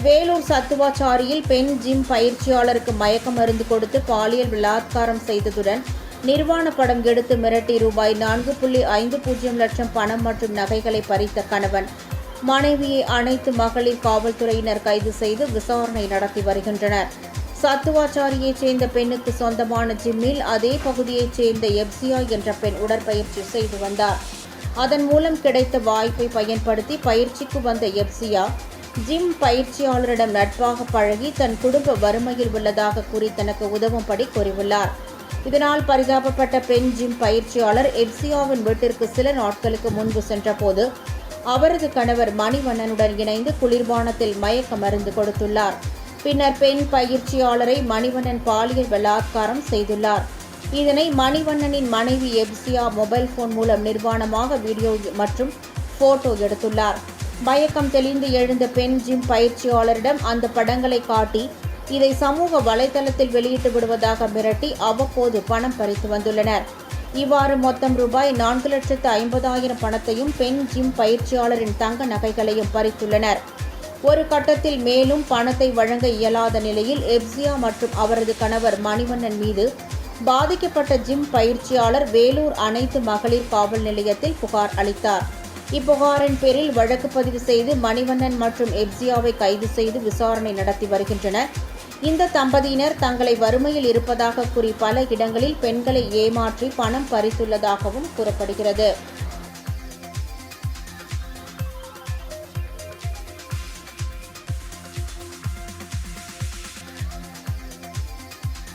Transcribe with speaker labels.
Speaker 1: வேலூர் சத்துவாச்சாரியில் பெண் ஜிம் பயிற்சியாளருக்கு மயக்க மருந்து கொடுத்து பாலியல் பலாத்காரம் செய்ததுடன் நிர்வாண படம் எடுத்து மிரட்டி ரூபாய் 4.50 லட்சம் பணம் மற்றும் நகைகளை பறித்த கணவன் மனைவியை அனைத்து மகளிர் காவல்துறையினர் கைது செய்து விசாரணை நடத்தி வருகின்றனர். சத்துவாச்சாரியைச் சேர்ந்த பெண்ணுக்கு சொந்தமான ஜிம்மில் அதே பகுதியைச் சேர்ந்த எப்சியா என்ற பெண் உடற்பயிற்சி செய்து வந்தார். அதன் மூலம் கிடைத்த வாய்ப்பை பயன்படுத்தி பயிற்சிக்கு வந்த எப்சியா ஜிம் பயிற்சியாளரிடம் நட்பாக பழகி தன் குடும்ப வறுமையில் உள்ளதாக கூறி தனக்கு உதவும்படி கூறியுள்ளார். இதனால் பரிதாபப்பட்ட பெண் ஜிம் பயிற்சியாளர் எப்சியாவின் வீட்டிற்கு சில நாட்களுக்கு முன்பு சென்றபோது அவரது கணவர் மணிவண்ணனுடன் இணைந்து குளிர்பானத்தில் மயக்க மருந்து கொடுத்துள்ளார். பின்னர் பெண் பயிற்சியாளரை மணிவண்ணன் பாலியல் பலாத்காரம் செய்துள்ளார். இதனை மணிவண்ணனின் மனைவி எப்சியா மொபைல் போன் மூலம் நிர்வாணமாக வீடியோ மற்றும் போட்டோ எடுத்துள்ளார். மயக்கம் தெளிந்து எழுந்த பெண் ஜிம் பயிற்சியாளரிடம் அந்த படங்களை காட்டி இதை சமூக வலைதளத்தில் வெளியிட்டு விடுவதாக மிரட்டி அவ்வப்போது பணம் பறித்து வந்துள்ளனர். இவ்வாறு மொத்தம் ரூபாய் 4,50,000 பணத்தையும் பெண் ஜிம் பயிற்சியாளரின் தங்க நகைகளையும் பறித்துள்ளனர். ஒரு கட்டத்தில் மேலும் பணத்தை வழங்க இயலாத நிலையில் எப்சியா மற்றும் அவரது கணவர் மணிவண்ணன் மீது பாதிக்கப்பட்ட ஜிம் பயிற்சியாளர் வேலூர் அனைத்து மகளிர் காவல் நிலையத்தில் புகார் அளித்தார். இப்புகாரின் பேரில் வழக்கு பதிவு செய்து மணிவண்ணன் மற்றும் எப்சியாவை கைது செய்து விசாரணை நடத்தி வருகின்றனர். இந்த தம்பதியினர் தங்களை வறுமையில் இருப்பதாக கூறி பல இடங்களில் பெண்களை ஏமாற்றி பணம் பறித்துள்ளதாகவும் கூறப்படுகிறது.